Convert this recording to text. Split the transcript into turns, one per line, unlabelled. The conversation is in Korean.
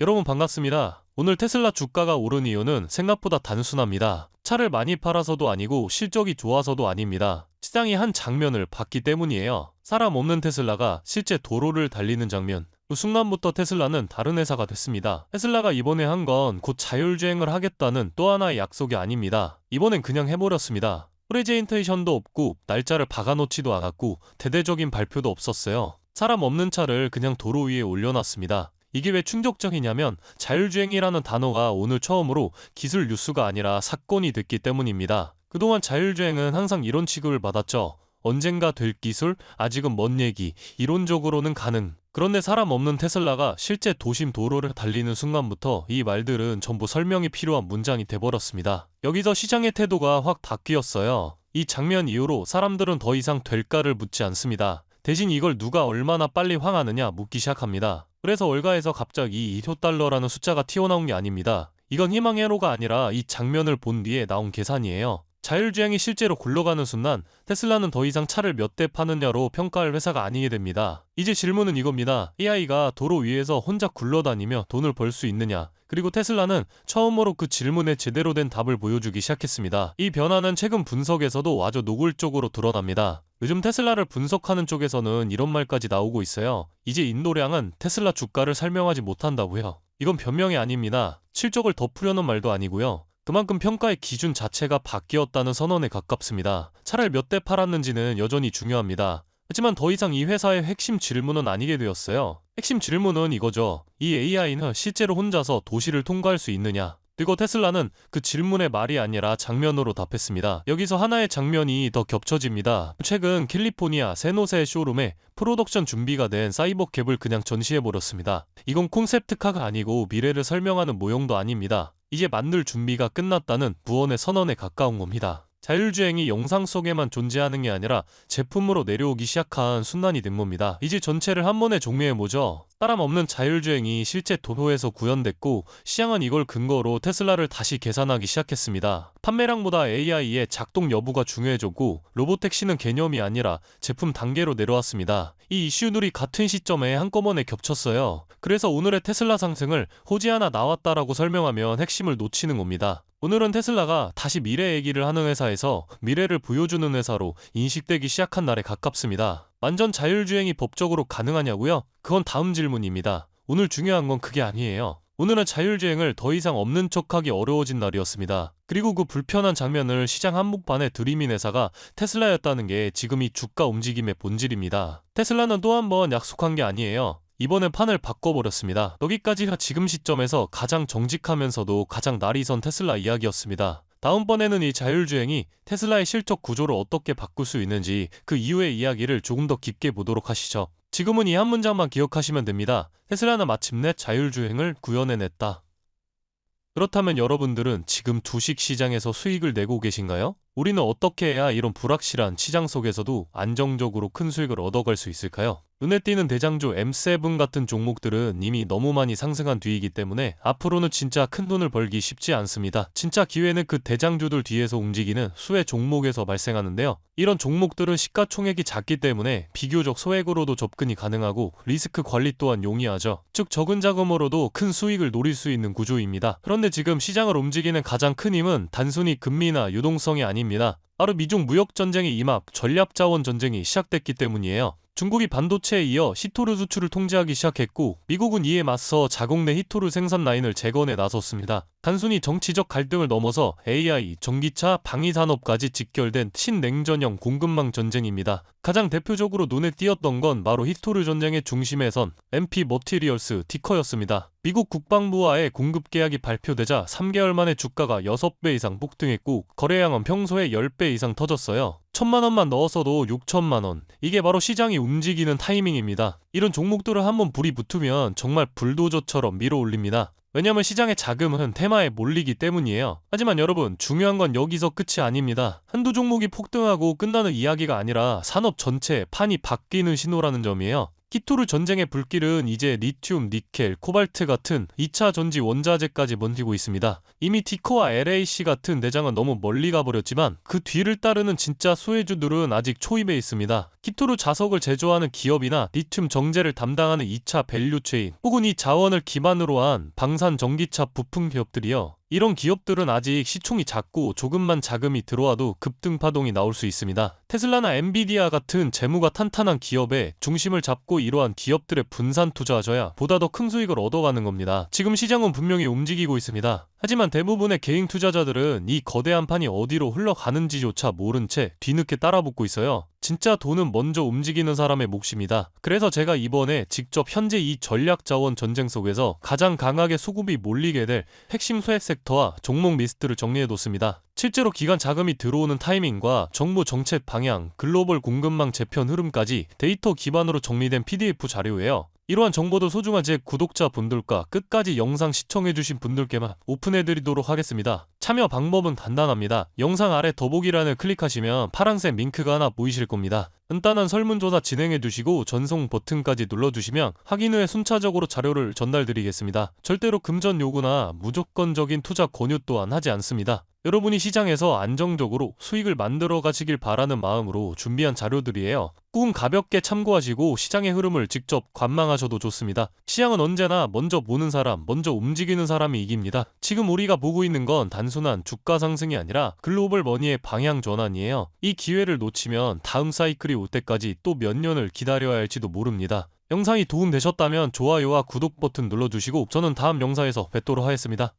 여러분 반갑습니다. 오늘 테슬라 주가가 오른 이유는 생각보다 단순합니다. 차를 많이 팔아서도 아니고 실적이 좋아서도 아닙니다. 시장이 한 장면을 봤기 때문이에요. 사람 없는 테슬라가 실제 도로를 달리는 장면. 그 순간부터 테슬라는 다른 회사가 됐습니다. 테슬라가 이번에 한 건 곧 자율주행을 하겠다는 또 하나의 약속이 아닙니다. 이번엔 그냥 해버렸습니다. 프레젠테이션도 없고 날짜를 박아놓지도 않았고 대대적인 발표도 없었어요. 사람 없는 차를 그냥 도로 위에 올려놨습니다. 이게 왜 충격적이냐면 자율주행이라는 단어가 오늘 처음으로 기술 뉴스가 아니라 사건이 됐기 때문입니다. 그동안 자율주행은 항상 이런 취급을 받았죠. 언젠가 될 기술, 아직은 먼 얘기, 이론적으로는 가능. 그런데 사람 없는 테슬라가 실제 도심 도로를 달리는 순간부터 이 말들은 전부 설명이 필요한 문장이 돼버렸습니다. 여기서 시장의 태도가 확 바뀌었어요. 이 장면 이후로 사람들은 더 이상 될까를 묻지 않습니다. 대신 이걸 누가 얼마나 빨리 황하느냐 묻기 시작합니다. 그래서 월가에서 갑자기 2조 달러라는 숫자가 튀어나온 게 아닙니다. 이건 희망의 회로가 아니라 이 장면을 본 뒤에 나온 계산이에요. 자율주행이 실제로 굴러가는 순간 테슬라는 더 이상 차를 몇 대 파느냐로 평가할 회사가 아니게 됩니다. 이제 질문은 이겁니다. AI가 도로 위에서 혼자 굴러다니며 돈을 벌 수 있느냐? 그리고 테슬라는 처음으로 그 질문에 제대로 된 답을 보여주기 시작했습니다. 이 변화는 최근 분석에서도 아주 노골적으로 드러납니다. 요즘 테슬라를 분석하는 쪽에서는 이런 말까지 나오고 있어요. 이제 인도량은 테슬라 주가를 설명하지 못한다고요. 이건 변명이 아닙니다. 실적을 덮으려는 말도 아니고요. 그만큼 평가의 기준 자체가 바뀌었다는 선언에 가깝습니다. 차를 몇 대 팔았는지는 여전히 중요합니다. 하지만 더 이상 이 회사의 핵심 질문은 아니게 되었어요. 핵심 질문은 이거죠. 이 AI는 실제로 혼자서 도시를 통과할 수 있느냐? 그리고 테슬라는 그 질문의 말이 아니라 장면으로 답했습니다. 여기서 하나의 장면이 더 겹쳐집니다. 최근 캘리포니아 샌호세 쇼룸에 프로덕션 준비가 된 사이버캡을 그냥 전시해버렸습니다. 이건 콘셉트카가 아니고 미래를 설명하는 모형도 아닙니다. 이제 만들 준비가 끝났다는 부언의 선언에 가까운 겁니다. 자율주행이 영상 속에만 존재하는 게 아니라 제품으로 내려오기 시작한 순간이 된 겁니다. 이제 전체를 한 번에 종료해보죠. 사람 없는 자율주행이 실제 도로에서 구현됐고 시장은 이걸 근거로 테슬라를 다시 계산하기 시작했습니다. 판매량보다 AI의 작동 여부가 중요해졌고 로보택시는 개념이 아니라 제품 단계로 내려왔습니다. 이 이슈들이 같은 시점에 한꺼번에 겹쳤어요. 그래서 오늘의 테슬라 상승을 호재하나 나왔다라고 설명하면 핵심을 놓치는 겁니다. 오늘은 테슬라가 다시 미래 얘기를 하는 회사에서 미래를 보여주는 회사로 인식되기 시작한 날에 가깝습니다. 완전 자율주행이 법적으로 가능하냐고요? 그건 다음 질문입니다. 오늘 중요한 건 그게 아니에요. 오늘은 자율주행을 더 이상 없는 척하기 어려워진 날이었습니다. 그리고 그 불편한 장면을 시장 한복판에 들이민 회사가 테슬라였다는 게 지금 이 주가 움직임의 본질입니다. 테슬라는 또 한 번 약속한 게 아니에요. 이번엔 판을 바꿔버렸습니다. 여기까지가 지금 시점에서 가장 정직하면서도 가장 날이 선 테슬라 이야기였습니다. 다음번에는 이 자율주행이 테슬라의 실적 구조를 어떻게 바꿀 수 있는지 그 이후의 이야기를 조금 더 깊게 보도록 하시죠. 지금은 이 한 문장만 기억하시면 됩니다. 테슬라는 마침내 자율주행을 구현해냈다. 그렇다면 여러분들은 지금 주식시장에서 수익을 내고 계신가요? 우리는 어떻게 해야 이런 불확실한 시장 속에서도 안정적으로 큰 수익을 얻어갈 수 있을까요? 눈에 띄는 대장주 M7 같은 종목들은 이미 너무 많이 상승한 뒤이기 때문에 앞으로는 진짜 큰 돈을 벌기 쉽지 않습니다. 진짜 기회는 그 대장주들 뒤에서 움직이는 수혜 종목에서 발생하는데요. 이런 종목들은 시가총액이 작기 때문에 비교적 소액으로도 접근이 가능하고 리스크 관리 또한 용이하죠. 즉 적은 자금으로도 큰 수익을 노릴 수 있는 구조입니다. 그런데 지금 시장을 움직이는 가장 큰 힘은 단순히 금리나 유동성이 아닙니다. 바로 미중 무역전쟁의 임합, 전략자원 전쟁이 시작됐기 때문이에요. 중국이 반도체에 이어 히토르 수출을 통제하기 시작했고 미국은 이에 맞서 자국 내 히토르 생산 라인을 재건해 나섰습니다. 단순히 정치적 갈등을 넘어서 AI, 전기차, 방위산업까지 직결된 신냉전형 공급망 전쟁입니다. 가장 대표적으로 눈에 띄었던 건 바로 히토르 전쟁의 중심에 선 MP 머티리얼스 티커였습니다. 미국 국방부와의 공급 계약이 발표되자 3개월 만에 주가가 6배 이상 폭등했고 거래량은 평소에 10배 이상 터졌어요. 1,000만원만 넣었어도 6천만원. 이게 바로 시장이 움직이는 타이밍입니다. 이런 종목들을 한번 불이 붙으면 정말 불도저처럼 밀어올립니다. 왜냐면 시장의 자금은 테마에 몰리기 때문이에요. 하지만 여러분, 중요한 건 여기서 끝이 아닙니다. 한두 종목이 폭등하고 끝나는 이야기가 아니라 산업 전체의 판이 바뀌는 신호라는 점이에요. 키토르 전쟁의 불길은 이제 리튬, 니켈, 코발트 같은 2차 전지 원자재까지 번지고 있습니다. 이미 티코와 LAC 같은 대장은 너무 멀리 가버렸지만 그 뒤를 따르는 진짜 수혜주들은 아직 초입에 있습니다. 키토르 자석을 제조하는 기업이나 리튬 정제를 담당하는 2차 밸류체인 혹은 이 자원을 기반으로 한 방산 전기차 부품 기업들이요. 이런 기업들은 아직 시총이 작고 조금만 자금이 들어와도 급등 파동이 나올 수 있습니다. 테슬라나 엔비디아 같은 재무가 탄탄한 기업에 중심을 잡고 이러한 기업들의 분산 투자하셔야 보다 더 큰 수익을 얻어가는 겁니다. 지금 시장은 분명히 움직이고 있습니다. 하지만 대부분의 개인 투자자들은 이 거대한 판이 어디로 흘러가는지조차 모른 채 뒤늦게 따라붙고 있어요. 진짜 돈은 먼저 움직이는 사람의 몫입니다. 그래서 제가 이번에 직접 현재 이 전략 자원 전쟁 속에서 가장 강하게 수급이 몰리게 될 핵심 소액 섹터와 종목 리스트를 정리해뒀습니다. 실제로 기관 자금이 들어오는 타이밍과 정부 정책 방향, 글로벌 공급망 재편 흐름까지 데이터 기반으로 정리된 PDF 자료예요. 이러한 정보도 소중한 제 구독자분들과 끝까지 영상 시청해주신 분들께만 오픈해드리도록 하겠습니다. 참여 방법은 간단합니다. 영상 아래 더보기란을 클릭하시면 파란색 링크가 하나 보이실 겁니다. 간단한 설문조사 진행해두시고 전송 버튼까지 눌러주시면 확인 후에 순차적으로 자료를 전달드리겠습니다. 절대로 금전 요구나 무조건적인 투자 권유 또한 하지 않습니다. 여러분이 시장에서 안정적으로 수익을 만들어 가시길 바라는 마음으로 준비한 자료들이에요. 꾹 가볍게 참고하시고 시장의 흐름을 직접 관망하셔도 좋습니다. 시장은 언제나 먼저 보는 사람, 먼저 움직이는 사람이 이깁니다. 지금 우리가 보고 있는 건 단순한 주가 상승이 아니라 글로벌 머니의 방향 전환이에요. 이 기회를 놓치면 다음 사이클이 올 때까지 또 몇 년을 기다려야 할지도 모릅니다. 영상이 도움되셨다면 좋아요와 구독 버튼 눌러주시고 저는 다음 영상에서 뵙도록 하겠습니다.